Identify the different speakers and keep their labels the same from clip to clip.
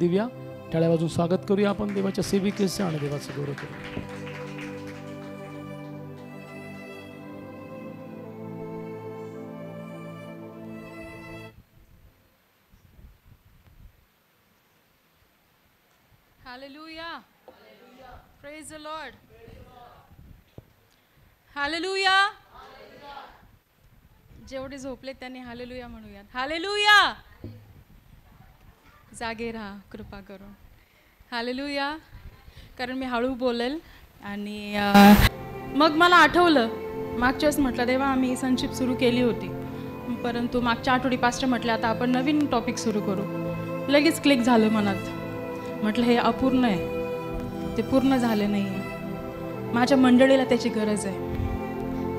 Speaker 1: दिव्या टाळ्या वाजून स्वागत करूया आपण देवाच्या सेविकेचं आणि देवाचं गौरव करूया.
Speaker 2: Hallelujah. Praise the Lord. Hallelujah. जेवढे झोपले त्यांनी हालेलुया म्हणूयात. हालेलुया. जागे राहा कृपा करून. हालेलुया. कारण मी हळू बोलेल आणि मग मला आठवलं मागच्या वेळेस म्हटलं देवा आम्ही सनशिप सुरू केली होती, परंतु मागच्या आठवडी पास्टर म्हटलं आता आपण नवीन टॉपिक सुरू करू. लगेच क्लिक झालं मनात. म्हटलं हे अपूर्ण आहे, ते पूर्ण झालं नाही आहे. माझ्या मंडळीला त्याची गरज आहे.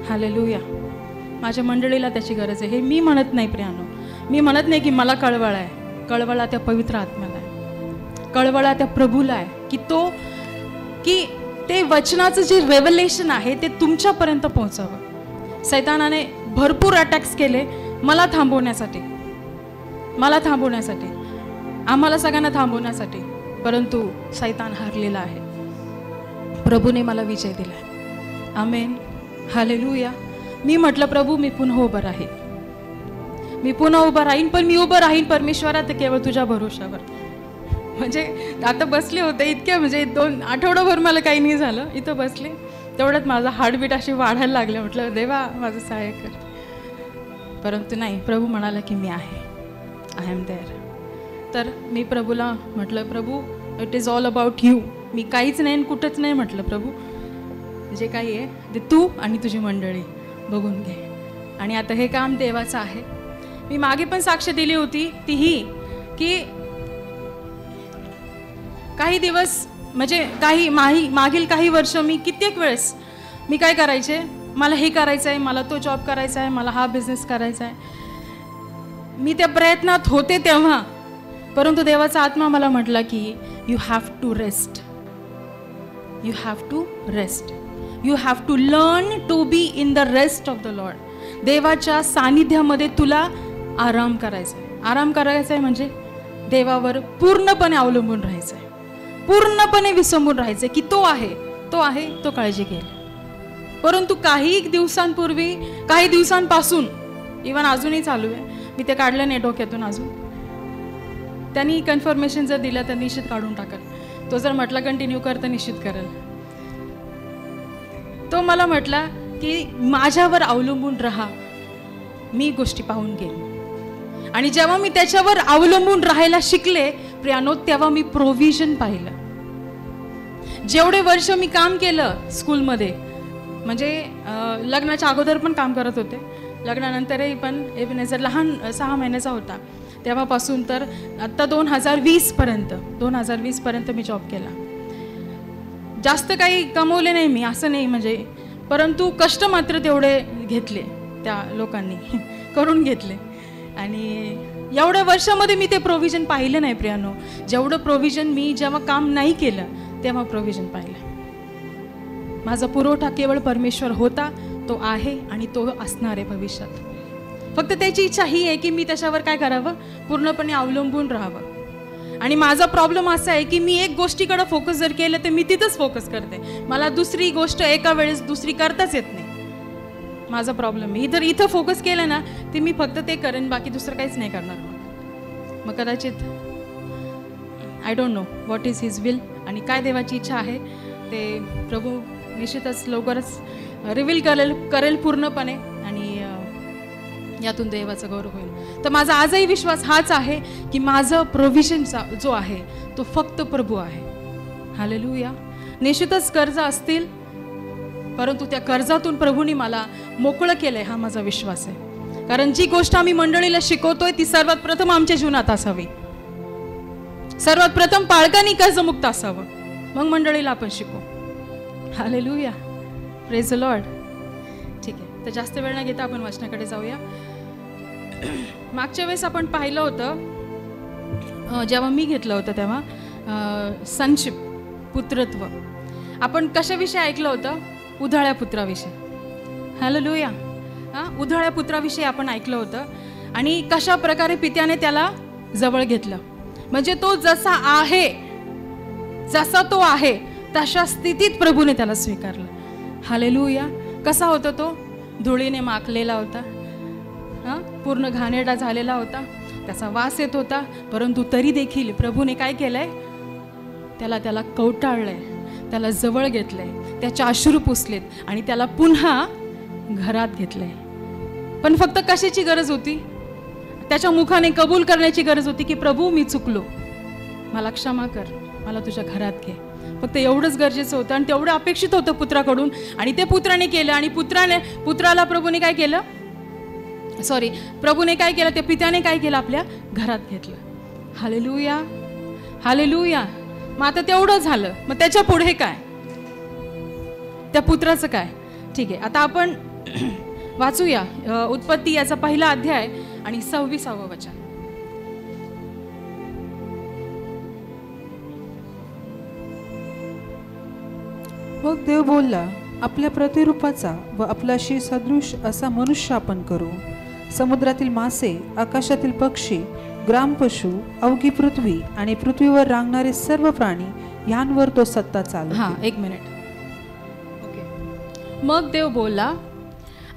Speaker 2: हालेलुया. माझ्या मंडळीला त्याची गरज आहे. हे मी म्हणत नाही प्रियानो, मी म्हणत नाही की मला कळवळा आहे. कळवळा त्या पवित्र आत्म्याला आहे, कळवळा त्या प्रभूला आहे की ते वचनाचं जे रेव्हलेशन आहे ते तुमच्यापर्यंत पोहोचावं. सैतानाने भरपूर अटॅक्स केले मला थांबवण्यासाठी, आम्हाला सगळ्यांना थांबवण्यासाठी, परंतु सैतान हारलेला आहे. प्रभूने मला विजय दिला. आमेन. हालेलुया. मी म्हटलं प्रभू मी पुन्हा उभं राहीन, मी पुन्हा उभं राहीन, पण मी उभं राहीन परमेश्वरात केवळ तुझ्या भरोशावर. म्हणजे आता बसले होते इतक्या, म्हणजे 2 आठवडाभर मला काही नाही झालं, इथं बसले तेवढ्यात माझा हार्टबीट अशी वाढायला लागले. म्हटलं देवा माझं सहाय्य कर. परंतु नाही, प्रभू म्हणाला की मी आहे, आय एम देअर. तर मी प्रभूला म्हटलं प्रभू it is all about you. मी काहीच नाही कुठंच नाही म्हटलं प्रभू जे काही आहे ते तू आणि तुझी मंडळी बघून घे. आणि आता हे काम देवाचं आहे. मी मागे पण साक्ष दिली होती तीही की काही दिवस म्हणजे मागील काही वर्ष मी कित्येक वेळेस मी काय करायचे, मला हे करायचं आहे, मला तो जॉब करायचा आहे, मला हा बिझनेस करायचा आहे. मी त्या प्रयत्नात होते तेव्हा, परंतु देवाचा आत्मा मला म्हटला की you have to rest, you have to rest, you have to learn to be in the rest of the Lord. देवाच्या सानिध्यामध्ये तुला आराम करायचा आहे. आराम करायचा आहे म्हणजे देवावर पूर्णपणे अवलंबून राहायचं आहे, पूर्णपणे विसंबून राहायचं आहे की तो आहे, तो काळजी घेईल. परंतु काही दिवसांपासून इव्हन अजूनही चालू आहे, मी ते काढलं नाही डोक्यातून अजून. त्यांनी कन्फर्मेशन जर दिलं तर निश्चित काढून टाकेल. तो जर म्हटला कंटिन्यू कर तर निश्चित करेल. तो मला म्हटला की माझ्यावर अवलंबून राहा, मी गोष्टी पाहून घेईन. आणि जेव्हा मी त्याच्यावर अवलंबून राहायला शिकले प्रियानो, तेव्हा मी प्रोव्हिजन पाहिलं. जेवढे वर्ष मी काम केलं स्कूलमध्ये, म्हणजे लग्नाच्या अगोदर पण काम करत होते, लग्नानंतरही पण एबेनेझर लहान 6 महिन्याचा होता तेव्हापासून तर आत्ता 2020 पर्यंत मी जॉब केला. जास्त काही कमवले नाही मी असं नाही म्हणजे, परंतु कष्ट मात्र तेवढे घेतले त्या लोकांनी करून घेतले. आणि एवढ्या वर्षामध्ये मी ते प्रोव्हिजन पाहिलं नाही प्रियानो, जेवढं प्रोव्हिजन मी जेव्हा काम नाही केलं तेव्हा प्रोव्हिजन पाहिलं. माझा पुरवठा केवळ परमेश्वर होता, तो आहे आणि तो असणार आहे भविष्यात. फक्त त्याची इच्छा ही आहे की मी त्याच्यावर काय करावं, पूर्णपणे अवलंबून राहावं. आणि माझा प्रॉब्लेम असा आहे की मी एक गोष्टीकडे फोकस जर केलं तर मी तिथंच फोकस करते, मला दुसरी गोष्ट एका वेळेस दुसरी करताच येत नाही. माझा प्रॉब्लेम आहे इथं फोकस केलं ना ते मी फक्त ते करेन, बाकी दुसरं काहीच नाही करणार. मग कदाचित I don't know what is his will, आणि काय देवाची इच्छा आहे ते प्रभू निश्चितच लवकरच रिव्हील करेल पूर्णपणे, आणि यातून देवाचा गौरव होईल. तर माझा आजही विश्वास हाच आहे की माझं प्रोव्हिजनचा जो आहे तो फक्त प्रभू आहे. हालेलुया. निश्चितच कर्ज असतील, परंतु त्या कर्जातून प्रभूने मला मोकळं केलंय हा माझा विश्वास आहे. कारण जी गोष्ट आम्ही मंडळीला शिकवतोय ती सर्वात प्रथम आमच्या जीवनात असावी. सर्वात प्रथम पालकांनी कर्जमुक्त असावं, मग मंडळीला आपण शिकू. हालेलुया. Praise the Lord. ठीक आहे, तर जास्त वेळ न घेता आपण वचनाकडे जाऊया. मागच्या वेळेस आपण पाहिलं होतं जेव्हा मी घेतलं होतं तेव्हा सनशिप पुत्रत्व. आपण कशाविषयी ऐकलं होतं? उधाळ्या पुत्राविषयी. हालेलुया. उधाळ्या पुत्राविषयी आपण ऐकलं होतं आणि कशा प्रकारे पित्याने त्याला जवळ घेतलं. म्हणजे तो जसा आहे, जसा तो आहे तशा स्थितीत प्रभूने त्याला स्वीकारलं. हालेलुया. कसा होता तो? धुळीने माखलेला होता, पूर्ण घाणेरडा झालेला होता, त्याचा वास येत होता, परंतु तरी देखील प्रभूने काय केलंय? त्याला कवटाळलंय, त्याला जवळ घेतलंय, त्याच्या अश्रू पुसलेत आणि त्याला पुन्हा घरात घेतलंय. पण फक्त कशाची गरज होती? त्याच्या मुखाने कबूल करण्याची गरज होती की प्रभू मी चुकलो, मला क्षमा कर, मला तुझ्या घरात घे. फक्त एवढंच गरजेचं होतं आणि तेवढं अपेक्षित होतं पुत्राकडून. आणि ते पुत्राने केलं. आणि पुत्राला प्रभूने काय केलं? प्रभूने काय केलं? त्या पित्याने काय केलं? आपल्या घरात घेतलं. Hallelujah, hallelujah. मग आता तेवढं झालं, मग त्याच्या पुढे काय? त्या पुत्राचं काय? ठीक आहे, आता आपण वाचूया उत्पत्ती याचा 1 अध्याय आणि 26 वचन.
Speaker 3: मग देव बोलला, आपल्या प्रतिरूपाचा व आपल्याशी सदृश असा मनुष्य आपण करू. समुद्रातील मासे, आकाशातील पक्षी, ग्रामपशु, अवघी पृथ्वी आणि पृथ्वीवर रांगणारे सर्व प्राणी यांवर तो सत्ता चालवतो.
Speaker 2: हां, 1 मिनिट. ओके. मग देव बोलला,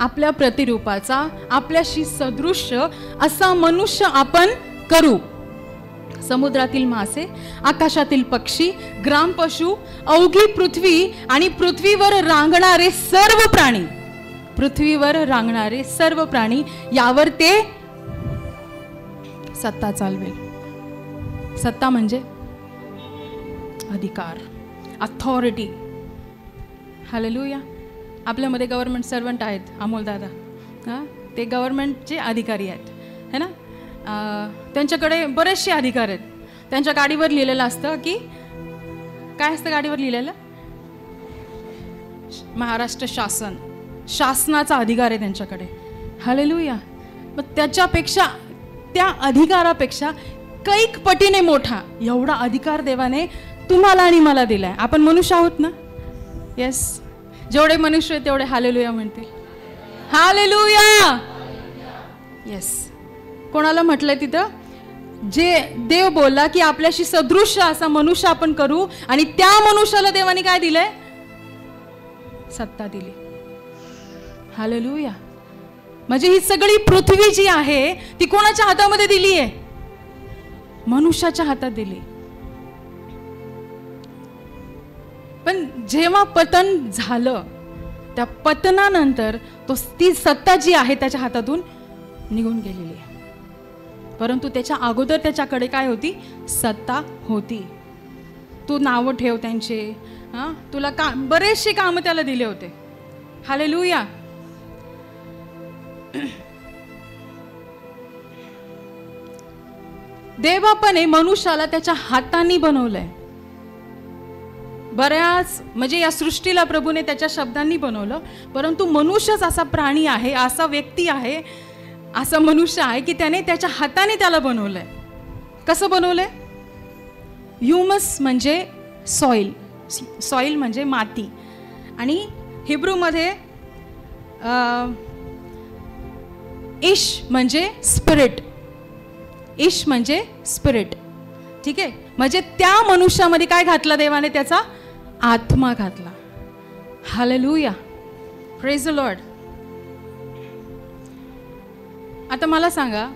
Speaker 2: आपल्या प्रतिरूपाचा आपल्याशी सदृश्य असा मनुष्य आपण करू. समुद्रातील मासे, आकाशातील पक्षी, ग्रामपशु, अवघी पृथ्वी आणि पृथ्वीवर रांगणारे सर्व प्राणी, पृथ्वीवर रांगणारे सर्व प्राणी यावर ते सत्ता चालवेल. सत्ता म्हणजे अधिकार, अथॉरिटी. हालेलुया. आपल्यामध्ये गव्हर्नमेंट सर्वंट आहेत, अमोल दादा, हां, ते गव्हर्नमेंटचे अधिकारी आहेत, है ना. त्यांच्याकडे बरेचसे अधिकार आहेत. त्यांच्या गाडीवर लिहिलेलं असतं की काय असतं गाडीवर लिहिलेलं? महाराष्ट्र शासन, शासनाचा अधिकार आहे त्यांच्याकडे. हालेलुया. मग त्याच्यापेक्षा, त्या अधिकारापेक्षा कैक पटीने मोठा एवढा अधिकार देवाने तुम्हाला आणि मला दिलाय. आपण मनुष्य आहोत ना? येस. जेवढे मनुष्य आहेत तेवढे हालेलुया म्हणतील. हालेलुया. येस. कोणाला म्हटलंय तिथं? जे देव बोलला की आपल्याशी सदृश असा मनुष्य आपण करू, आणि त्या मनुष्याला देवाने काय दिलंय? सत्ता दिली. हालेलुया. म्हणजे ही सगळी पृथ्वी जी आहे ती कोणाच्या हातामध्ये दिली आहे? मनुष्याच्या हातात दिली. पण जेव्हा पतन झालं, त्या पतनानंतर ती सत्ता जी आहे त्याच्या हातातून निघून गेलेली आहे. परंतु त्याच्या अगोदर त्याच्याकडे काय होती? सत्ता होती. तू नावं ठेव त्यांचे, हां, तुला बरेचसे कामं त्याला दिले होते. हालेलुया. देवापणे मनुष्याला त्याच्या हातांनी बनवलंय. बऱ्याच म्हणजे या सृष्टीला प्रभूने त्याच्या शब्दांनी बनवलं, परंतु मनुष्यच असा प्राणी आहे, असा व्यक्ती आहे, असा मनुष्य आहे की त्याने त्याच्या हाताने त्याला बनवलंय. कसं बनवलंय? ह्युमस म्हणजे सॉइल, सॉइल म्हणजे माती, आणि हिब्रूमध्ये इश म्हणजे स्पिरिट, इश म्हणजे स्पिरिट. ठीक आहे. म्हणजे त्या मनुष्यामध्ये काय घातलं देवाने? त्याचा आत्मा घातला. हालेलुया. Praise the Lord. आता मला सांगा,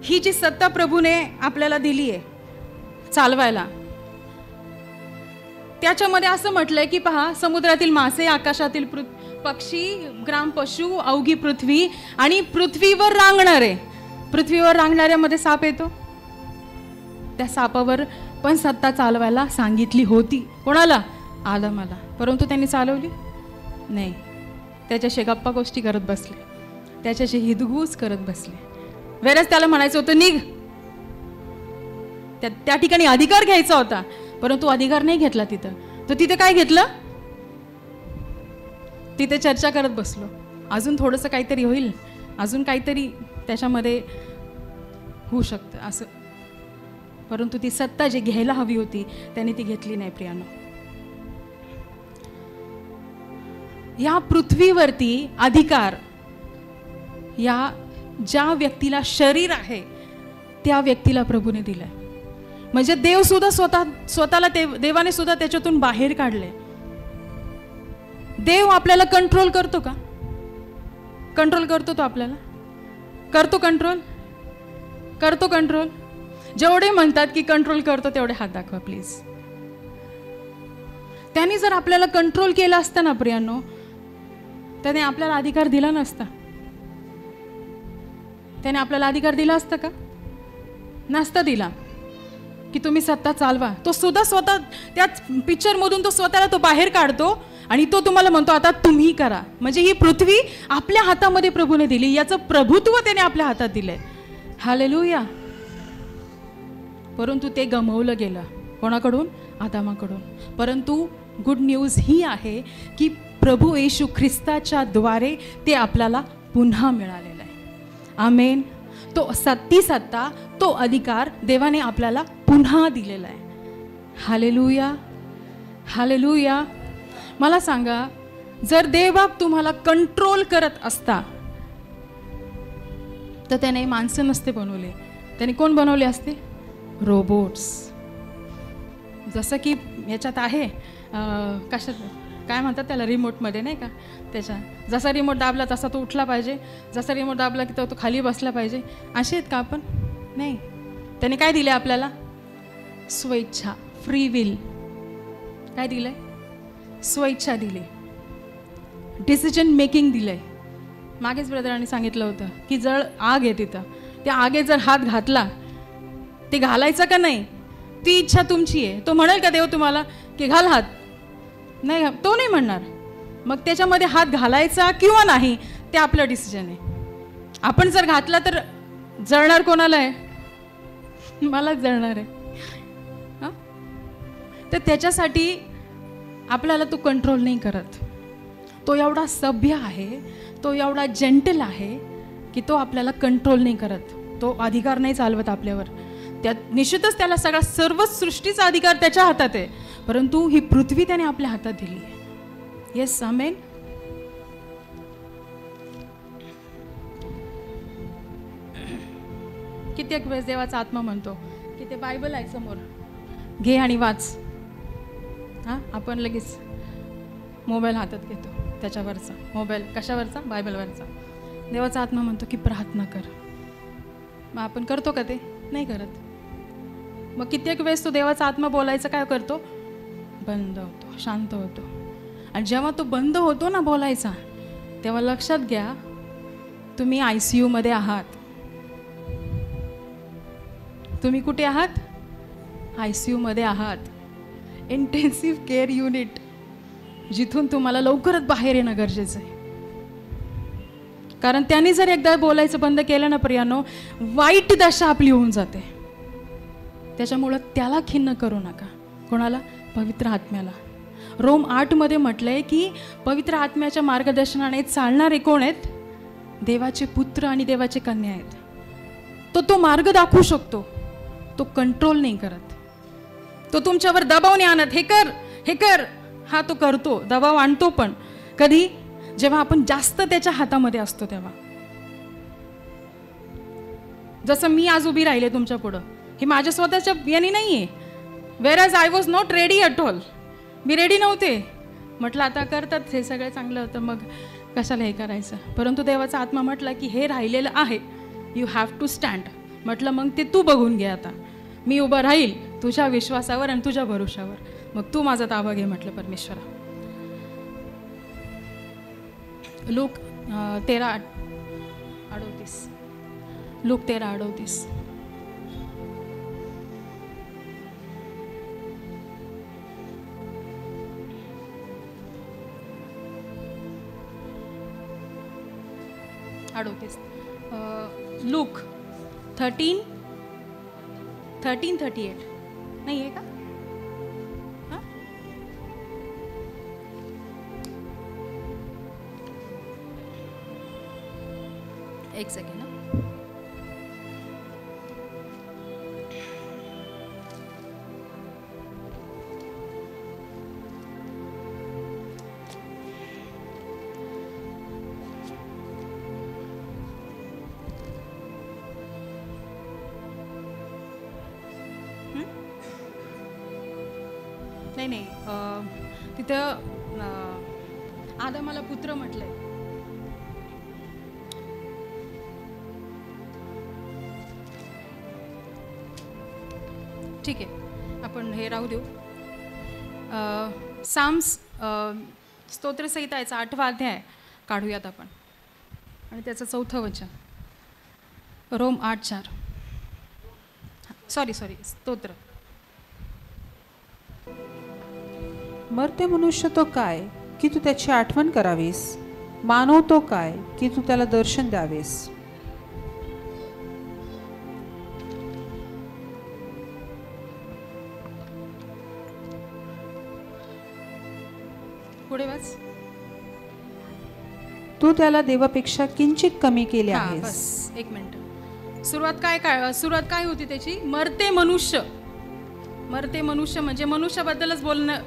Speaker 2: ही जी सत्ता प्रभूने आपल्याला दिली आहे चालवायला, त्याच्यामध्ये असं म्हटलंय की पहा, समुद्रातील मासे, आकाशातील पक्षी, ग्रामपशु, अवघी पृथ्वी आणि पृथ्वीवर रांगणारे. पृथ्वीवर रांगणाऱ्यामध्ये साप येतो. त्या सापावर पण सत्ता चालवायला सांगितली होती. कोणाला? आदमाला. परंतु त्यांनी चालवली नाही. त्याच्याशी गप्पा गोष्टी करत बसले, त्याच्याशी हिदगूज करत बसले. वेळेस त्याला म्हणायचं होतं निघ. त्या ठिकाणी अधिकार घ्यायचा होता, परंतु अधिकार नाही घेतला तिथं. तर तिथे काय घेतलं? तिथे चर्चा करत बसलो, अजून थोडंसं काहीतरी होईल, अजून काहीतरी त्याच्यामध्ये होऊ शकतं असं. परंतु ती सत्ता जी घ्यायला हवी होती त्याने ती घेतली नाही. प्रियानो, या पृथ्वीवरती अधिकार या ज्या व्यक्तीला शरीर आहे त्या व्यक्तीला प्रभूने दिलाय. म्हणजे देव सुद्धा स्वतःला देवाने सुद्धा त्याच्यातून बाहेर काढले. देव आपल्याला कंट्रोल करतो का? कंट्रोल करतो तो आपल्याला? करतो कंट्रोल? करतो कंट्रोल? जेवढे म्हणतात की कंट्रोल करतो तेवढे हात दाखवा प्लीज. त्यांनी जर आपल्याला कंट्रोल केलं असतं ना प्रियांनो, त्याने आपल्याला अधिकार दिला नसता. त्याने आपल्याला अधिकार दिला असता का? नसता दिला की तुम्ही सत्ता चालवा. तो सुद्धा स्वतः त्या पिक्चर मधून तो स्वतःला तो बाहेर काढतो आणि तो तुम्हाला म्हणतो आता तुम्ही करा. म्हणजे ही पृथ्वी आपल्या हातामध्ये प्रभूने दिली, याचं प्रभुत्व त्याने आपल्या हातात दिलंय. हालेलुया. परंतु ते गमावलं गेलं. कोणाकडून? आदामाकडून. परंतु गुड न्यूज ही आहे की प्रभू येशू ख्रिस्ताच्या द्वारे ते आपल्याला पुन्हा मिळालेलं आहे. आमेन. तो ती सत्ता, तो अधिकार देवाने आपल्याला पुन्हा दिलेला आहे. हालेलुया. हालेलुया. मला सांगा, जर देवबाप तुम्हाला कंट्रोल करत असता तर त्याने माणसं नसते बनवले. त्याने कोण बनवले असते? रोबोट्स. जसं की याच्यात आहे कशात काय म्हणतात त्याला, रिमोटमध्ये नाही का, त्याच्या जसा रिमोट दाबला तसा तो उठला पाहिजे, जसा रिमोट दाबला की तो खाली बसला पाहिजे. असे आहेत का आपण? नाही. त्याने काय दिले आपल्याला? स्वेच्छा, फ्री विल. काय दिलंय? स्वेच्छा दिली. डिसिजन मेकिंग दिलंय. मागेच ब्रदरांनी सांगितलं होतं की जर आग आहे तिथं, त्या आगेत जर हात घातला, ते घालायचं का नाही ती इच्छा तुमची आहे. तो म्हणेल का देव तुम्हाला की घाल हात? नाही, तो नाही म्हणणार. मग त्याच्यामध्ये हात घालायचा किंवा नाही ते आपलं डिसिजन आहे. आपण जर घातला तर जळणार कोणाला आहे? मलाच जळणार आहे. तर त्याच्यासाठी आपल्याला तो कंट्रोल नाही करत. तो एवढा सभ्य आहे, तो एवढा जेंटल आहे की तो आपल्याला कंट्रोल नाही करत. तो अधिकार नाही चालवत आपल्यावर. त्यात निश्चितच त्याला सर्वच सृष्टीचा अधिकार त्याच्या हातात आहे, परंतु ही पृथ्वी त्याने आपल्या हातात दिली आहे. येस, आमेन. कित्येक वेळेस देवाचा आत्मा म्हणतो की ते बायबल आहे समोर, घे आणि वाच. आपण लगेच मोबाईल हातात घेतो, त्याच्यावरचा मोबाईल कशावरचा? बायबलवरचा. देवाचा आत्मा म्हणतो की प्रार्थना कर. मग आपण करतो का? ते नाही करत. मग कित्येक वेळेस तो देवाचा आत्मा बोलायचं काय करतो? बंद होतो, शांत होतो. आणि जेव्हा तो बंद होतो ना बोलायचा, तेव्हा लक्षात घ्या तुम्ही ICU मध्ये आहात. तुम्ही कुठे आहात? ICU मध्ये आहात. इंटेन्सिव्ह केअर युनिट, जिथून तुम्हाला लवकरच बाहेर येणं गरजेचं आहे. कारण त्याने जर एकदा बोलायचं बंद केलं ना प्रियानो, वाईट दशा आपली होऊन जाते. त्याच्यामुळं त्याला खिन्न करू नका. कोणाला? पवित्र आत्म्याला. रोम 8 मध्ये म्हटलंय की पवित्र आत्म्याच्या मार्गदर्शनाने चालणारे कोण आहेत? देवाचे पुत्र आणि देवाचे कन्या आहेत. तो मार्ग दाखवू शकतो, तो कंट्रोल नाही करत. तो तुमच्यावर दबाव नाही आणत, हे कर हे कर. हा तो करतो, दबाव आणतो, पण कधी? जेव्हा आपण जास्त त्याच्या हातामध्ये असतो तेव्हा. जसं मी आज उभी राहिले तुमच्या पुढं, हे माझ्या स्वतःच्या याने नाहीये. Whereas I was not ready at all. मी रेडी नव्हते. म्हटलं आता करतात हे सगळं चांगलं होतं, मग कशाला हे करायचं. परंतु देवाचा आत्मा म्हटला की हे राहिलेलं आहे, यू हॅव टू स्टँड. म्हटलं मग ते तू बघून घे. आता मी उभं राहील तुझ्या विश्वासावर आणि तुझ्या भरोशावर. मग तू माझा ताबा घे म्हटलं परमेश्वरा. लूक 13:38. लूक 13:38. लूक 13:38 नाही आहे का? एक सेकंड. नाही तिथं आदामाला पुत्र म्हटलंय. ठीक आहे, आपण हे राहू देऊ. साम्स स्तोत्रसंहिताचा 8वा अध्याय काढूयात आपण, आणि त्याचं 4थं वचन. रोम 8:4. सॉरी स्तोत्र.
Speaker 3: मर्त्य मनुष्य तो काय की तू त्याची आठवण करावीस, मानव तो काय की तू त्याला दर्शन द्यावेस.
Speaker 2: पुढे वाच.
Speaker 3: तू त्याला देवापेक्षा किंचित कमी केले आहेस.
Speaker 2: बस एक मिनिट. सुरुवात काय होती त्याची? मर्ते मनुष्य म्हणजे मनुष्याबद्दलच बोलणं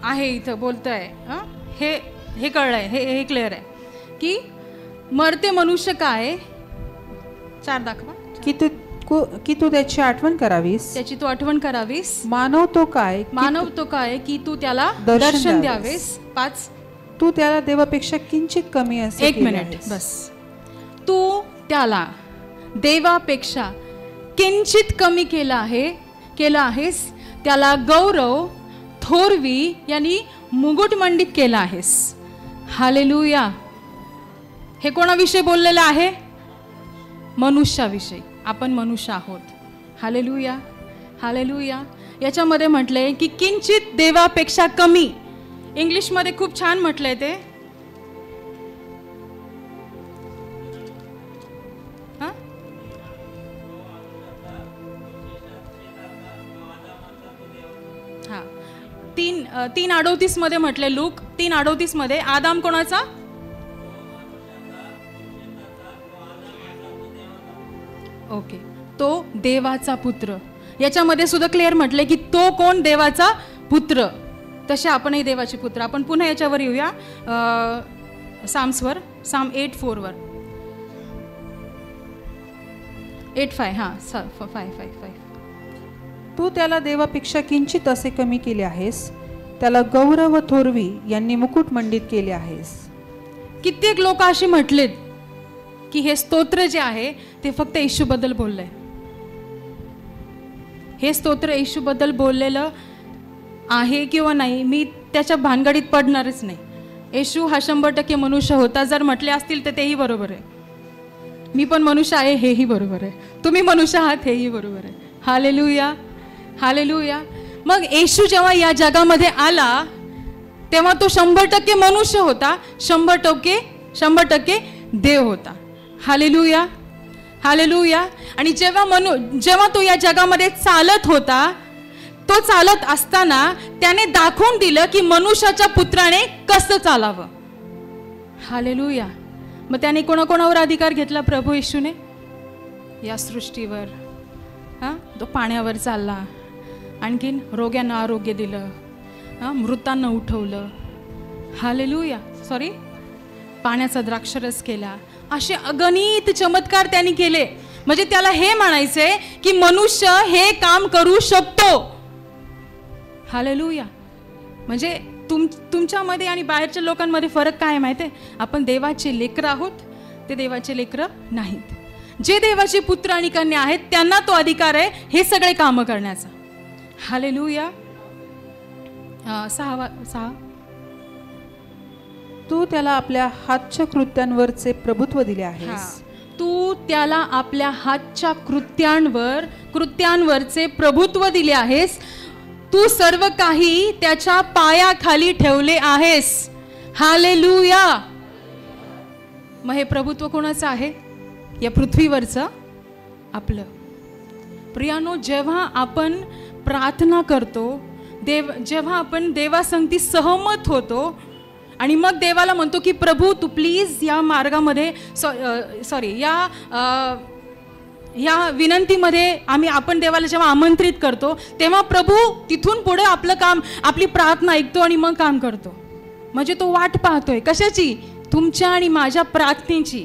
Speaker 2: आहे इथं, बोलत आहे. हे कळलंय, हे क्लिअर आहे की मर्ते मनुष्य काय. 4 दाखवा.
Speaker 3: की तू त्याची आठवण करावीस,
Speaker 2: त्याची तू आठवण करावीस.
Speaker 3: मानव तो काय
Speaker 2: की तू त्याला दर्शन द्यावेस. 5.
Speaker 3: तू त्याला देवापेक्षा किंचित कमी असे.
Speaker 2: 1 मिनिट बस. तू त्याला देवापेक्षा किंचित कमी केला आहेस. त्याला गौरव, थोरवी यांनी मुकुटमंडित केला आहेस. हालेलुया. हे कोणाविषयी बोललेलं आहे? मनुष्याविषयी. आपण मनुष्य आहोत. Hallelujah, hallelujah. याच्यामध्ये म्हटलंय की किंचित देवापेक्षा कमी. इंग्लिशमध्ये खूप छान म्हटलंय ते. हा 3:38 मध्ये म्हटलंय. लूक 3:38 मध्ये आदाम कोणाचा? ओके, तो देवाचा पुत्र. याच्यामध्ये सुद्धा क्लिअर म्हटलंय की तो कोण? देवाचा पुत्र. तसे आपणही देवाचे पुत्र. आपण पुन्हा याच्यावर येऊया, साम्सवर. साम 8:4 वर. 8:5. हां 5.
Speaker 3: तू त्याला देवापेक्षा किंचित असे कमी केले आहेस. त्याला गौरव व थोरवी यांनी मुकुटमंडित केले आहेस.
Speaker 2: कित्येक लोक असे म्हटलेत की हे स्तोत्र जे आहे ते फक्त येशूबद्दल बोललंय. हे स्तोत्र येशूबद्दल बोललेलं आहे किंवा नाही, मी त्याच्या भानगडीत पडणारच नाही. येशू हा 100% मनुष्य होता. जर म्हटले असतील तर तेही बरोबर आहे. मी पण मनुष्य आहे हेही बरोबर आहे. तुम्ही मनुष्य आहात हेही बरोबर आहे. Hallelujah, hallelujah. मग येशू जेव्हा या जगामध्ये आला तेव्हा तो 100% मनुष्य होता, 100% देव होता. Hallelujah, hallelujah. आणि जेव्हा तो या जगामध्ये चालत होता, तो चालत असताना त्याने दाखवून दिलं की मनुष्याच्या पुत्राने कसं चालावं. हालेलुया. मग त्याने कोणाकोणावर अधिकार घेतला? प्रभू येशूने या सृष्टीवर. तो पाण्यावर चालला, आणखीन रोग्यांना आरोग्य दिलं, मृतांना उठवलं. हालेलुया. पाण्याचा द्राक्षरस केला. असे अगणित चमत्कार त्यांनी केले. म्हणजे त्याला हे म्हणायचंय की मनुष्य हे काम करू शकतो. हालेलुया. म्हणजे तुमच्यामध्ये आणि बाहेरच्या लोकांमध्ये फरक काय माहिती आहे? आपण देवाचे लेकरं आहोत, ते देवाचे लेकरं नाहीत. जे देवाचे पुत्र आणि कन्या आहेत त्यांना तो अधिकार आहे हे सगळे कामं करण्याचा. हालेलुया. 6.
Speaker 3: तू त्याला आपल्या हातच्या कृत्यांवरचे प्रभुत्व दिले आहेस.
Speaker 2: तू त्याला आपल्या हातच्या कृत्यांवरचे प्रभुत्व दिले आहेस. तू सर्व काही त्याच्या पायाखाली ठेवले आहेस. हालेलुया. मग हे प्रभुत्व कोणाचं आहे? या पृथ्वीवरचं आपलं. प्रियानो, जेव्हा आपण प्रार्थना करतो, जेव्हा आपण देवासंगती सहमत होतो आणि मग देवाला म्हणतो की प्रभू तू प्लीज या मार्गामध्ये या विनंतीमध्ये आपण देवाला जेव्हा आमंत्रित करतो तेव्हा प्रभू तिथून पुढे आपलं काम, आपली प्रार्थना ऐकतो आणि मग काम करतो. म्हणजे तो वाट पाहतोय कशाची? तुमच्या आणि माझ्या प्रार्थनेची,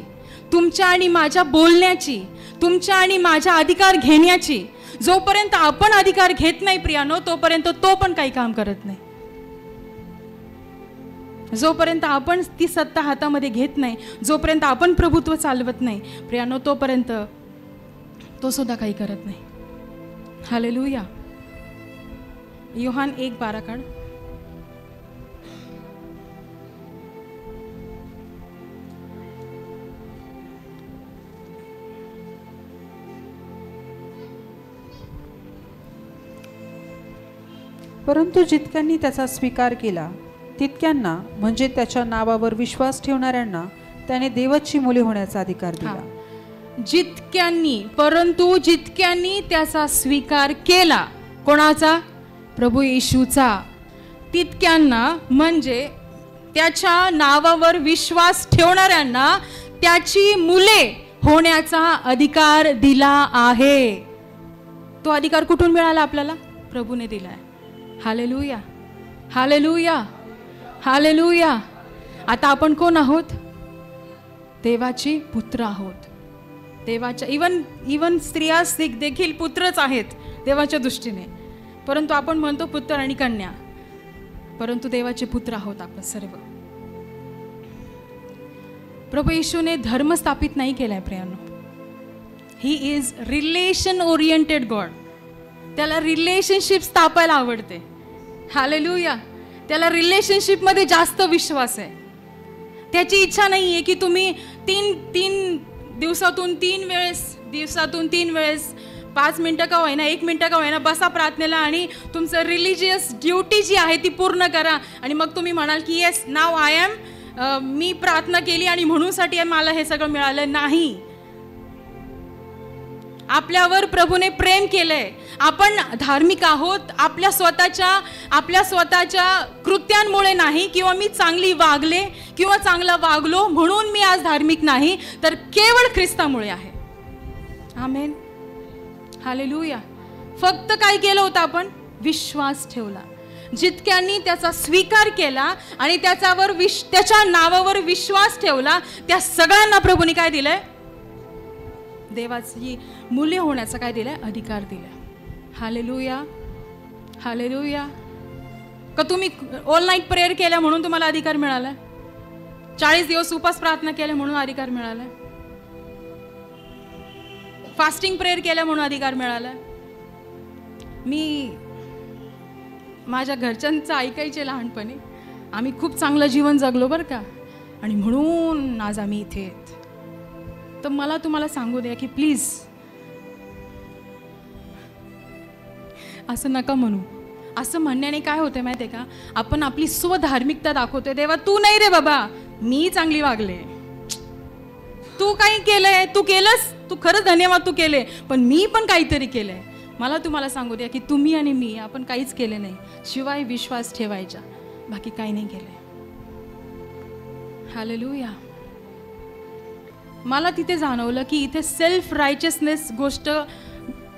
Speaker 2: तुमच्या आणि माझ्या बोलण्याची, तुमच्या आणि माझ्या अधिकार घेण्याची. जोपर्यंत आपण अधिकार घेत नाही प्रियानो, तोपर्यंत तो पण काही काम करत नाही. जोपर्यंत आपण ती सत्ता हातामध्ये घेत नाही, जोपर्यंत आपण प्रभुत्व चालवत नाही प्रियानो, तोपर्यंत तो सुद्धा काही करत नाही. हालेलुया. योहान 1:12 काढ.
Speaker 3: परंतु जितक्यांनी त्याचा स्वीकार केला तितक्यांना, म्हणजे त्याच्या नावावर विश्वास ठेवणाऱ्यांना, त्याने देवाची मुले होण्याचा अधिकार दिला.
Speaker 2: जितक्यांनी, परंतु जितक्यांनी त्याचा स्वीकार केला. कोणाचा? प्रभू येशूचा. तितक्यांना म्हणजे त्याच्या नावावर विश्वास ठेवणाऱ्यांना त्याची मुले होण्याचा अधिकार दिला आहे. तो अधिकार कुठून मिळाला आपल्याला? प्रभूने दिलाय. Hallelujah, hallelujah, hallelujah. आता आपण कोण आहोत? देवाची पुत्र आहोत. देवाच्या इवन स्त्रिया देखील पुत्रच आहेत देवाच्या दृष्टीने. परंतु आपण म्हणतो पुत्र आणि कन्या, परंतु देवाचे पुत्र आहोत आपण सर्व. प्रभू येशूने धर्म स्थापित नाही केलाय प्रियानो. He is relation oriented god. त्याला रिलेशनशिप स्थापायला आवडते. हालेलुया. त्याला रिलेशनशिप मध्ये जास्त विश्वास आहे. त्याची इच्छा नाही आहे की तुम्ही दिवसातून तीन वेळेस 5 मिनिटं का होईना, 1 मिनिटं का होईना बसा प्रार्थनेला आणि तुमचं रिलिजियस ड्युटी जी आहे ती पूर्ण करा आणि मग तुम्ही म्हणाल की येस नाव आय एम, मी प्रार्थना केली आणि म्हणूनसाठी मला हे सगळं मिळालं. नाही. आपल्यावर प्रभूने प्रेम केलंय. आपण धार्मिक आहोत आपल्या स्वतःच्या कृत्यांमुळे नाही, किंवा मी चांगली वागले किंवा चांगला वागलो म्हणून मी आज धार्मिक नाही, तर केवळ ख्रिस्तामुळे आहे. आमेन. हालेलुया. फक्त काय केलं होतं आपण? विश्वास ठेवला. जितक्यांनी त्याचा स्वीकार केला आणि त्याच्या नावावर विश्वास ठेवला त्या सगळ्यांना प्रभूने काय दिलंय? देवाची मुले होण्याचा काय दिलाय? अधिकार दिलाय. Hallelujah, hallelujah. का तुम्ही ऑल नाईट प्रेयर केल्या म्हणून तुम्हाला अधिकार मिळाला? 40 दिवस उपास प्रार्थना केल्या म्हणून अधिकार मिळाला? फास्टिंग प्रेयर केल्या म्हणून अधिकार मिळाला? मी माझ्या घरच्यांचं ऐकायचे लहानपणी. आम्ही खूप चांगलं जीवन जगलो बरं का, आणि म्हणून आज आम्ही इथे आहेत. तर मला तुम्हाला सांगू द्या की प्लीज असं नका म्हणू. असं म्हणण्याने काय होते माहिती आहे का? आपण आपली स्वधार्मिकता दाखवतोय. देवा तू नाही रे बाबा, मी चांगली वागले, तू काही केलंय, तू केलंस, तू खरंच धन्यवाद तू केले, पण मी पण काहीतरी केलंय. मला तुम्हाला सांगू द्या की तुम्ही आणि मी आपण काहीच केले नाही, शिवाय विश्वास ठेवायचा, बाकी काही नाही केलंय. हालेलुया. मला तिथे जाणवलं की इथे सेल्फ रायचियसनेस गोष्ट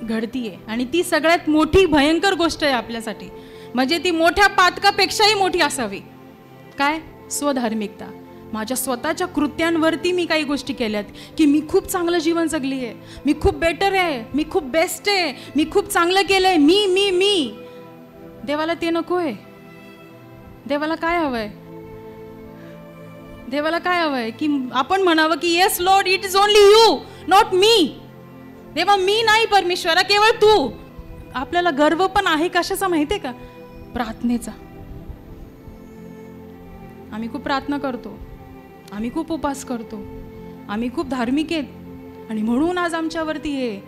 Speaker 2: घडतीये आणि ती सगळ्यात मोठी भयंकर गोष्ट आहे आपल्यासाठी. म्हणजे ती मोठ्या पातकापेक्षाही मोठी असावी. काय? स्वधार्मिकता. माझ्या स्वतःच्या कृत्यांवरती मी काही गोष्टी केल्यात की मी खूप चांगलं जीवन जगली आहे, मी खूप बेटर आहे, मी खूप बेस्ट आहे, मी खूप चांगलं केलंय, मी. देवाला ते नको आहे. देवाला काय हवंय? देवाला काय हवंय? की आपण म्हणावं की yes Lord, it is only you, not me. देवा मी नाही, परमेश्वरा केवळ तू. आपल्याला गर्व पण आहे कशाचा माहितीये का? प्रार्थनेचा. आम्ही खूप प्रार्थना करतो, आम्ही खूप उपास करतो, आम्ही खूप धार्मिक आहेत आणि म्हणून आज आमच्यावरती हे,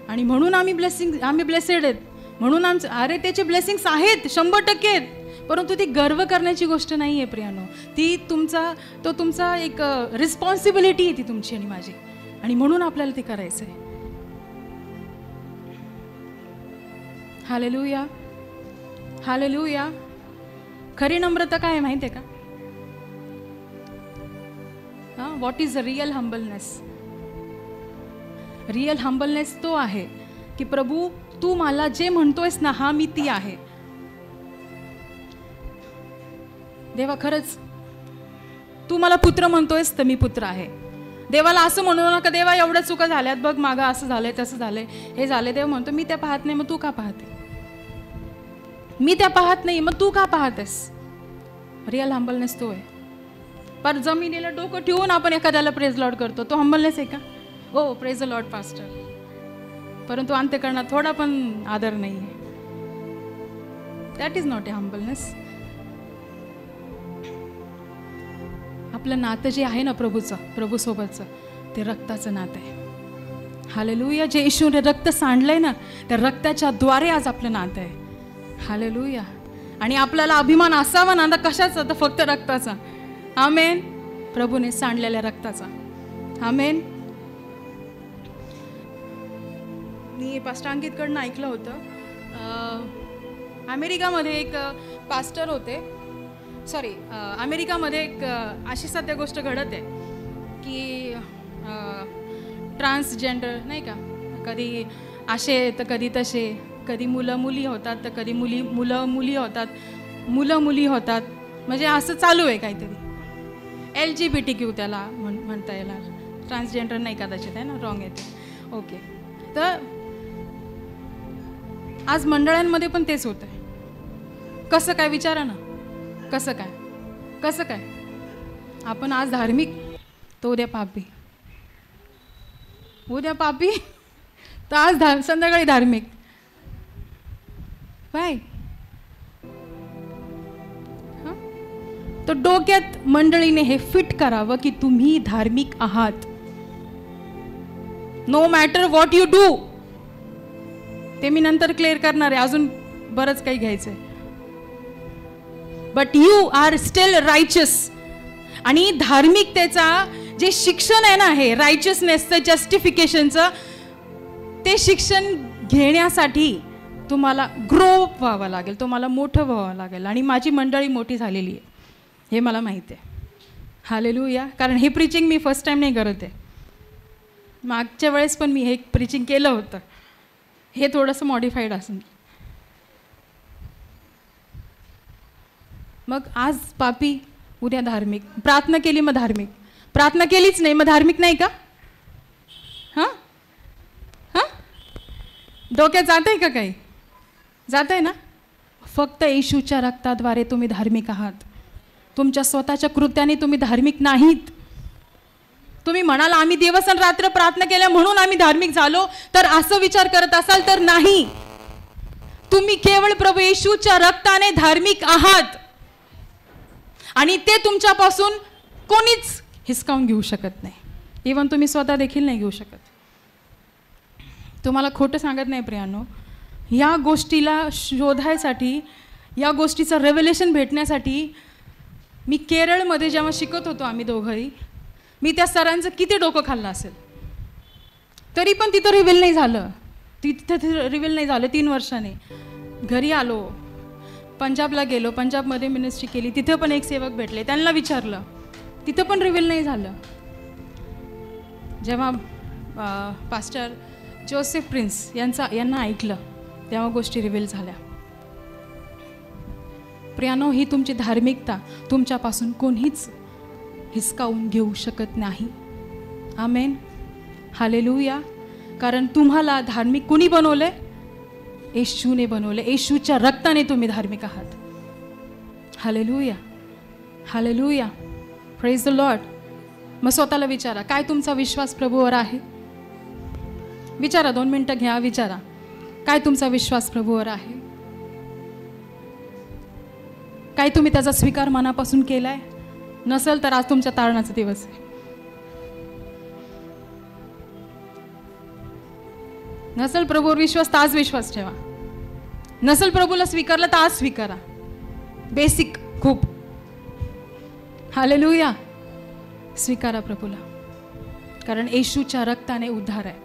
Speaker 2: आणि म्हणून आम्ही ब्लेसेड आहेत, म्हणून आमचं, अरे त्याचे ब्लेसिंग्स आहेत 100% आहेत, परंतु ती गर्व करण्याची गोष्ट नाही आहे प्रियानो. ती तुमचा एक रिस्पॉन्सिबिलिटी आहे ती तुमची आणि माझी, आणि म्हणून आपल्याला ते करायचं आहे. Hallelujah, hallelujah. खरी नम्रता काय आहे माहिती आहे का? What is real humbleness? Real humbleness तो आहे की प्रभू तू मला जे म्हणतोयस ना, हा मी ती आहे. देवा खरंच तू मला पुत्र म्हणतोयस तर मी पुत्र आहे. देवाला असं म्हणू नका, देवा एवढ्या चुका झाल्यात बघ, मागं असं झालंय, तसं झालंय, हे झालंय. देव म्हणतो मी त्या पाहत नाही, मग तू का पाहते? मी त्या पाहत नाही, मग तू का पाहतेस? रिअल हंबलनेस तो आहे. पर जमिनीला डोकं ठेवून आपण एखाद्याला प्रेज लॉर्ड करतो, तो हंबलनेस आहे का? हो, प्रेज द लॉर्ड पास्टर, परंतु अंत्यकरणात थोडा पण आदर नाही आहे. That is not a humbleness. आपलं नातं जे आहे ना प्रभूसोबतचं, ते रक्ताचं नातं आहे. हालेलुया. जे येशूने रक्त सांडलंय ना, त्या रक्ताच्या द्वारे आज आपलं नातं आहे. हालेलुया. आणि आपल्याला अभिमान असावा ना, कशाचा? तर फक्त रक्ताचा. आमेन. प्रभूने सांडलेल्या रक्ताचा. आमेन. मी पास्टर अंकितकडनं ऐकलं होतं, अमेरिकामध्ये एक पास्टर होते, अमेरिकामध्ये एक अशी सध्या गोष्ट घडत आहे की ट्रान्सजेंडर नाही का, कधी असे तर कधी तसे, कधी मुलं मुली होतात तर कधी मुलं मुली होतात, म्हणजे असं चालू आहे काहीतरी. LGBTQ त्याला म्हणता येणार, ट्रान्सजेंडर नाही कदाचित, आहे ना, रॉंग आहे ते. ओके. तर आज मंडळांमध्ये पण तेच होतं आहे. कसं काय विचारा ना, कसं काय? आपण आज धार्मिक तर उद्या पापी, तर आज संध्याकाळी धार्मिक. बाय. तर डोक्यात मंडळीने हे फिट करावं की तुम्ही धार्मिक आहात. No matter what you do. ते मी नंतर क्लिअर करणार आहे, अजून बरंच काही घ्यायचंय. But you are still righteous. आणि धार्मिकतेचा जे शिक्षण आहे ना, हे रायचसनेसचं, जस्टिफिकेशनचं, ते शिक्षण घेण्यासाठी तुम्हाला ग्रो व्हावं लागेल, तुम्हाला मोठं व्हावं लागेल. आणि माझी मंडळी मोठी झालेली आहे, हे मला माहिती आहे. हालेलुया. कारण हे प्रिचिंग मी फर्स्ट टाईम नाही करत आहे. मागच्या वेळेस पण मी हे प्रिचिंग केलं होतं, हे थोडंसं मॉडिफाईड असेल. मग आज पापी, उद्या धार्मिक. प्रार्थना केली मग धार्मिक, प्रार्थना केलीच नाही मग धार्मिक नाही का? हां डोक्यात जात आहे का काही? जात आहे ना? फक्त येशूच्या रक्ताद्वारे तुम्ही धार्मिक आहात. तुमच्या स्वतःच्या कृत्याने तुम्ही धार्मिक नाहीत. तुम्ही म्हणाल आम्ही दिवस आणि रात्र प्रार्थना केल्या म्हणून आम्ही धार्मिक झालो, तर असं विचार करत असाल तर नाही. तुम्ही केवळ प्रभू येशूच्या रक्ताने धार्मिक आहात. आणि ते तुमच्यापासून कोणीच हिसकावून घेऊ शकत नाही. इवन तुम्ही स्वतः देखील नाही घेऊ शकत. तुम्हाला खोटं सांगत नाही प्रियांनो, या गोष्टीला शोधायसाठी, या गोष्टीचं रेव्हेलेशन भेटण्यासाठी मी केरळमध्ये जेव्हा शिकत होतो आम्ही दोघंही, मी त्या सरांचं किती डोकं खाल्लं असेल, तरी पण तिथं रिव्हील नाही झालं. तिथं रिव्हील नाही झालं. 3 वर्षाने घरी आलो, पंजाबला गेलो, पंजाबमध्ये मिनिस्ट्री केली, तिथं पण एक सेवक भेटले, त्यांना विचारलं, तिथं पण रिव्हील नाही झालं. जेव्हा पास्टर जोसेफ प्रिन्स यांना ऐकलं, तेव्हा गोष्टी रिव्हील झाल्या. प्रियानो, ही तुमची धार्मिकता तुमच्यापासून कोणीच हिसकावून घेऊ शकत नाही. आमेन. हालेलुया. कारण तुम्हाला धार्मिक कुणी बनवलंय? येशूने बनवले. येशूच्या रक्ताने तुम्ही धार्मिक आहात. Hallelujah. Hallelujah. Praise the Lord. मग स्वतःला विचारा, काय तुमचा विश्वास प्रभूवर आहे? विचारा, 2 मिनिटं घ्या, विचारा, काय तुमचा विश्वास प्रभूवर आहे? काय तुम्ही त्याचा स्वीकार मनापासून केलाय? नसेल तर आज तुमच्या तारणाचा दिवस आहे. नसेल प्रभूवर विश्वास तर आज विश्वास ठेवा. नसेल प्रभूला स्वीकारलं तर आज स्वीकारा. बेसिक खूप. हालेलुया. स्वीकारा प्रभूला. कारण येशूच्या रक्ताने उद्धार आहे,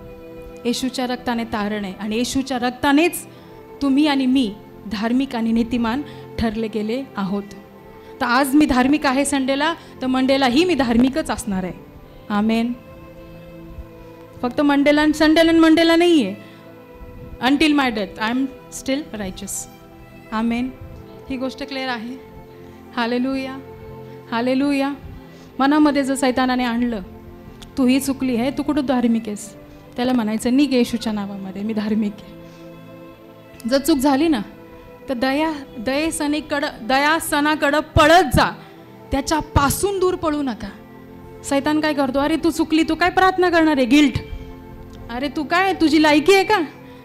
Speaker 2: येशूच्या रक्ताने तारण आहे, आणि येशूच्या रक्तानेच तुम्ही आणि मी धार्मिक आणि नीतिमान ठरले गेले आहोत. तर आज मी धार्मिक आहे संडेला, तर मंडेलाही मी धार्मिकच असणार आहे. आमेन. फक्त संडेला नाही आहे. Until my death I am still righteous. Amen. ही गोष्ट क्लिअर आहे. हालेलुया. हालेलुया. मनामध्ये जर सैतानाने आणलं तू ही चुकली आहे, तू कुठं धार्मिक आहेस? त्याला म्हणायचं निघ येशूच्या नावामध्ये, मी धार्मिक आहे. जर चूक झाली ना तर दयासनाकडं पळत जा, त्याच्यापासून दूर पळू नका. सैतान काय करतो, अरे तू चुकली, तू काय प्रार्थना करणार आहे? गिल्ट. अरे तू काय, तुझी लायकी आहे का?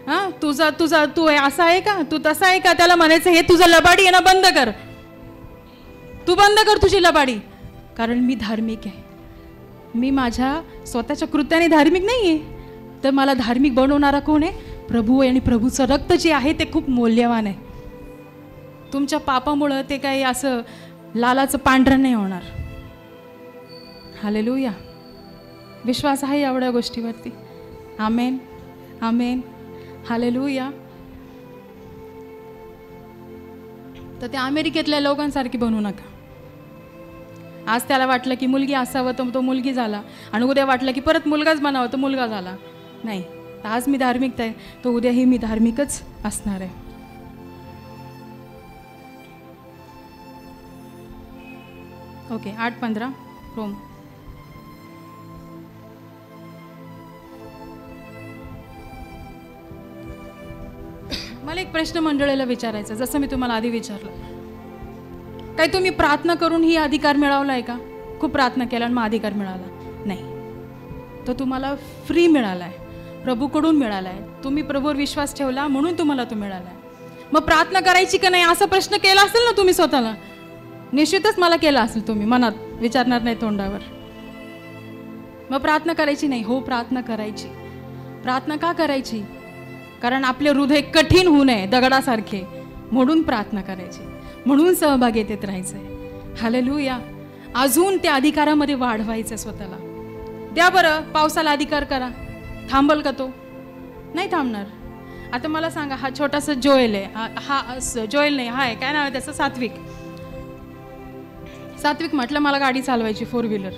Speaker 2: हां, तू असा आहे का, तू तसा आहे का? त्याला म्हणायचं हे तुझं लबाडी आहे ना, बंद कर, तू बंद कर तुझी लबाडी. कारण मी धार्मिक आहे. मी माझ्या स्वतःच्या कृत्याने धार्मिक नाही आहे, तर मला धार्मिक बनवणारा कोण आहे? प्रभू आहे. आणि प्रभूचं रक्त जे आहे ते खूप मौल्यवान आहे. तुमच्या पापामुळं ते काही असं लालाचं पांढरं नाही होणार. हालेलुया. विश्वास आहे एवढ्या गोष्टीवरती? आमेन, आमेन, हालेलुया. तर त्या अमेरिकेतल्या लोकांसारखी बनवू नका. आज त्याला वाटलं की मुलगी असावं तर तो मुलगी झाला, आणि उद्या वाटलं की परत मुलगाच बनावं तर मुलगा झाला. नाही, आज मी धार्मिकता आहे, तर उद्याही मी धार्मिकच असणार आहे. Okay, 8:15 Rome. मला एक प्रश्न मंडळीला विचारायचा, जसं मी तुम्हाला आधी विचारलं, काय तुम्ही प्रार्थना करून ही अधिकार मिळवलाय का? खूप प्रार्थना केला आणि मग अधिकार मिळाला? नाही, तो तुम्हाला फ्री मिळालाय, प्रभूकडून मिळालाय. तुम्ही प्रभूवर विश्वास ठेवला म्हणून तुम्हाला तो मिळालाय. मग प्रार्थना करायची का नाही असा प्रश्न केला असेल ना तुम्ही स्वतःला? निश्चितच मला केला असेल, तुम्ही मनात विचारणार नाही तोंडावर. मग प्रार्थना करायची नाही? हो, प्रार्थना करायची. प्रार्थना का करायची? कारण आपले हृदय कठीण होऊ नये दगडासारखे, म्हणून प्रार्थना करायची, म्हणून सहभागीतेत राहायचंय. हालेलुया. अजून त्या अधिकारामध्ये वाढवायचं स्वतःला. द्या बरं पावसाला अधिकार करा, थांबल का तो? नाही थांबणार. आता मला सांगा, हा छोटासा जोएल आहे, हा जोएल नाही, हा आहे काय नाव आहे त्याचं, सात्विक. सात्विक म्हटलं मला गाडी चालवायची 4 व्हीलर,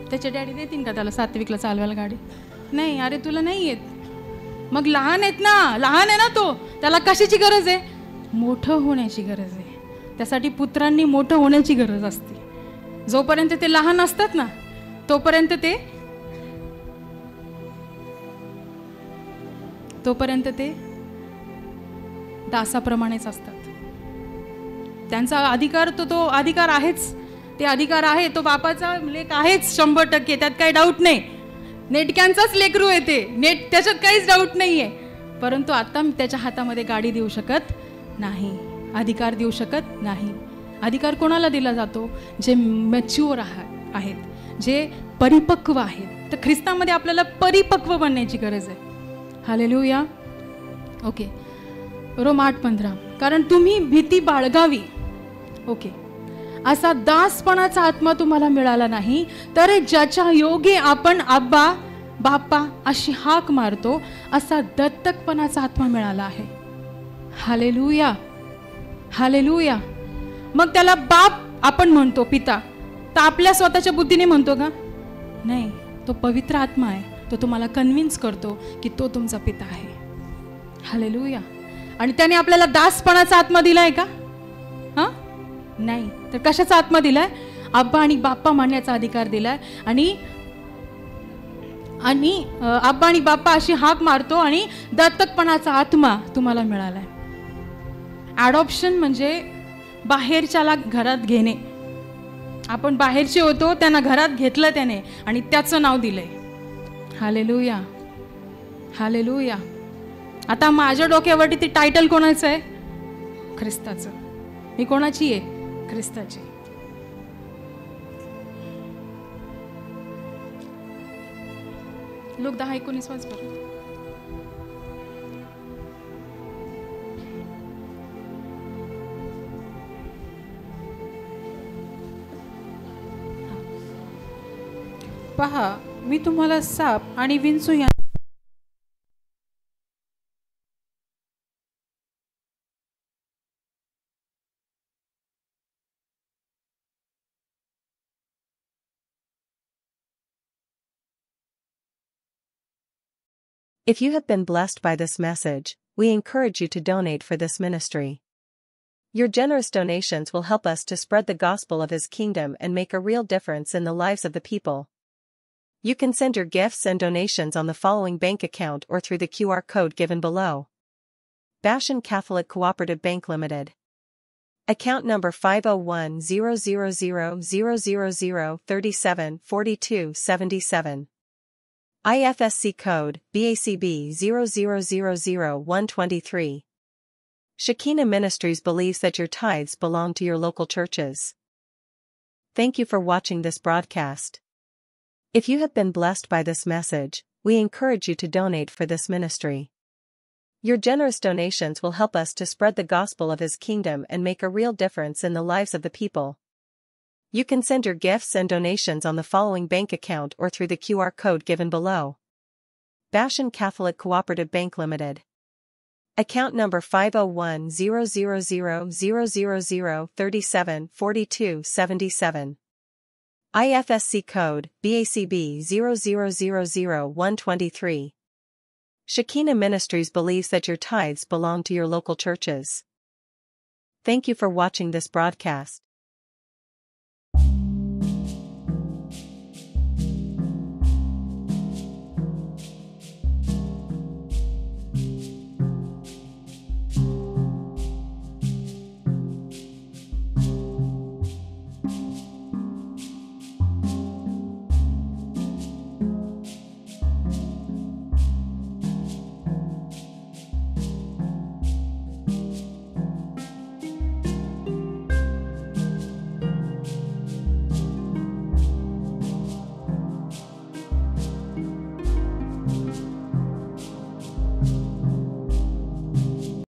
Speaker 2: त्याच्या डॅडी देतील का त्याला सात्विकला चालवायला गाडी? नाही. अरे तुला नाही येत, मग लहान आहेत ना, लहान आहे ना तो, त्याला कशाची गरज आहे? मोठं होण्याची गरज आहे. त्यासाठी पुत्रांनी मोठं होण्याची गरज असते. जोपर्यंत ते लहान असतात ना तोपर्यंत ते दासाप्रमाणेच असतात. त्यांचा अधिकार तो अधिकार आहेच, ते अधिकार आहे, तो बापाचा लेक आहेच 100%, त्यात काही डाऊट नाही. नेटक्यांचाच लेकरू आहे ते, त्याच्यात काहीच डाऊट नाही आहे. परंतु आता मी त्याच्या हातामध्ये गाडी देऊ शकत नाही, अधिकार देऊ शकत नाही. अधिकार कोणाला दिला जातो? जे मॅच्युअर आहेत, जे परिपक्व आहेत. तर ख्रिस्तामध्ये आपल्याला परिपक्व बनण्याची गरज आहे. हालेलुया. Okay, Rome 8:15. कारण तुम्ही भीती बाळगावी, ओके, असा दासपणाचा आत्मा तुम्हाला मिळाला नाही, तर ज्याच्या योगे आपण आब्बा बाप्पा अशी हाक मारतो, असा दत्तकपणाचा आत्मा मिळाला आहे. Hallelujah, hallelujah. मग त्याला बाप आपण म्हणतो, पिता, तर आपल्या स्वतःच्या बुद्धीने म्हणतो का? नाही, तो पवित्र आत्मा आहे, तो तुम्हाला कन्व्हिन्स करतो की तो तुमचा पिता आहे. हालेलुया. आणि त्याने आपल्याला दासपणाचा आत्मा दिलाय का? हां, नाही. तर कशाचा आत्मा दिलाय? आब्बा आणि बाप्पा म्हणण्याचा अधिकार दिलाय. आणि आब्बा आणि बाप्पा अशी हाक मारतो, आणि दत्तकपणाचा आत्मा तुम्हाला मिळालाय. ॲडॉप्शन म्हणजे बाहेरच्याला घरात घेणे. आपण बाहेरचे होतो, त्यांना घरात घेतलं त्याने आणि त्याचं नाव दिलंय. Hallelujah, hallelujah. आता माझ्या डोक्यावरती ती टायटल कोणाचं आहे? ख्रिस्ताचं. मी कोणाची आहे? ख्रिस्ताची. लोक 10:19 वाच बरं.
Speaker 3: पहा, मी तुम्हाला साप आणि विंचू या
Speaker 4: If you have been blessed by this message, we encourage you to donate for this ministry. Your generous donations will help us to spread the gospel of His kingdom and make a real difference in the lives of the people. You can send your gifts and donations on the following bank account or through the QR code given below. Bashan Catholic Cooperative Bank Limited. Account number 5010000374277. IFSC code BACB 0000123. Shekinah Ministries believes that your tithes belong to your local churches. Thank you for watching this broadcast. If you have been blessed by this message, we encourage you to donate for this ministry. Your generous donations will help us to spread the gospel of His kingdom and make a real difference in the lives of the people. You can send your gifts and donations on the following bank account or through the QR code given below. Bashan Catholic Cooperative Bank Limited. Account number 5010000374277. IFSC code BACB 0000123. Shekinah Ministries believes that your tithes belong to your local churches. Thank you for watching this broadcast.